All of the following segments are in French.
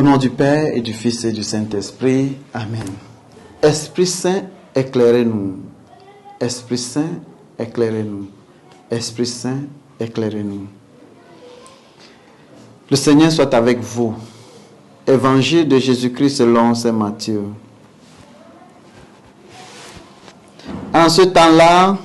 Au nom du Père et du Fils et du Saint-Esprit. Amen. Esprit Saint, éclairez-nous. Esprit Saint, éclairez-nous. Esprit Saint, éclairez-nous. Le Seigneur soit avec vous. Évangile de Jésus-Christ selon saint Matthieu. En ce temps-là,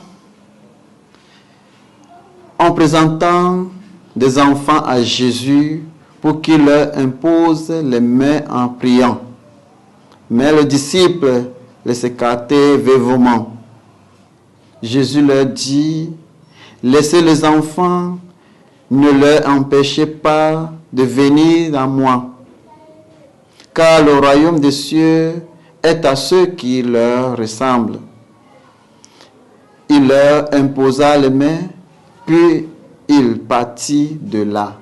en présentant des enfants à Jésus pour qu'il leur impose les mains en priant. Mais les disciples les écartaient vivement. Jésus leur dit, laissez les enfants, ne leur empêchez pas de venir à moi, car le royaume des cieux est à ceux qui leur ressemblent. Il leur imposa les mains, puis il partit de là.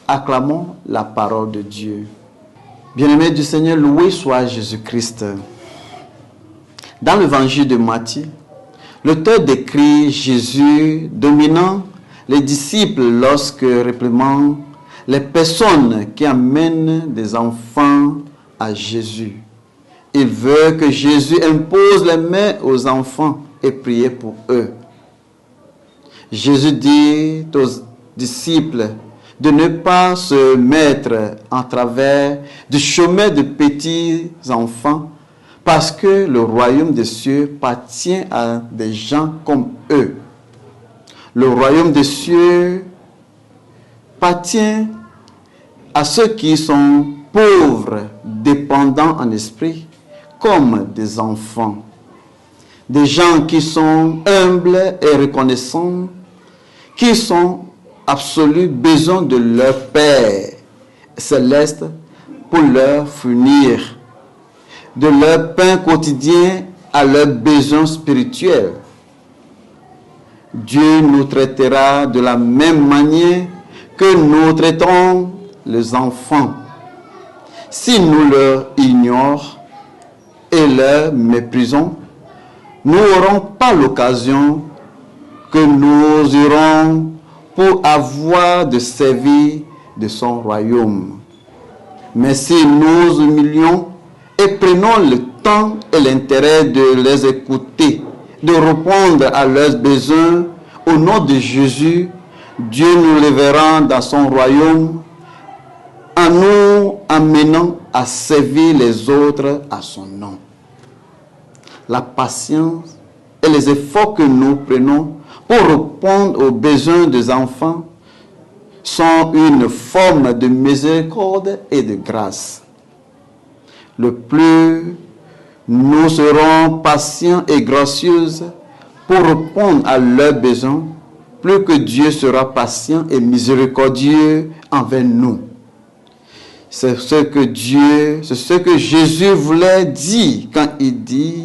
Acclamons la parole de Dieu. Bien-aimés du Seigneur, loué soit Jésus-Christ. Dans l'évangile de Matthieu, l'auteur décrit Jésus dominant les disciples lorsque réprimand les personnes qui amènent des enfants à Jésus. Il veut que Jésus impose les mains aux enfants et prie pour eux. Jésus dit aux disciples de ne pas se mettre en travers du chemin de petits enfants parce que le royaume des cieux appartient à des gens comme eux. Le royaume des cieux appartient à ceux qui sont pauvres, dépendants en esprit, comme des enfants. Des gens qui sont humbles et reconnaissants, qui sont absolu besoin de leur Père céleste pour leur fournir de leur pain quotidien à leurs besoins spirituels. Dieu nous traitera de la même manière que nous traitons les enfants. Si nous leur ignorons et leur méprisons, nous n'aurons pas l'occasion que nous aurons pour avoir de servir de son royaume. Mais si nous humilions et prenons le temps et l'intérêt de les écouter, de répondre à leurs besoins, au nom de Jésus, Dieu nous lèvera dans son royaume en nous amenant à servir les autres à son nom. La patience et les efforts que nous prenons pour répondre aux besoins des enfants sont une forme de miséricorde et de grâce. Le plus nous serons patients et gracieux pour répondre à leurs besoins, plus que Dieu sera patient et miséricordieux envers nous. C'est ce que Jésus voulait dire quand il dit,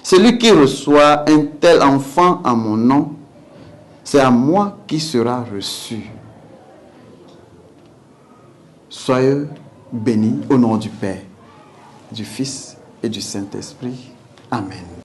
celui qui reçoit un tel enfant en mon nom, c'est à moi qui sera reçu. Soyez bénis au nom du Père, du Fils et du Saint-Esprit. Amen.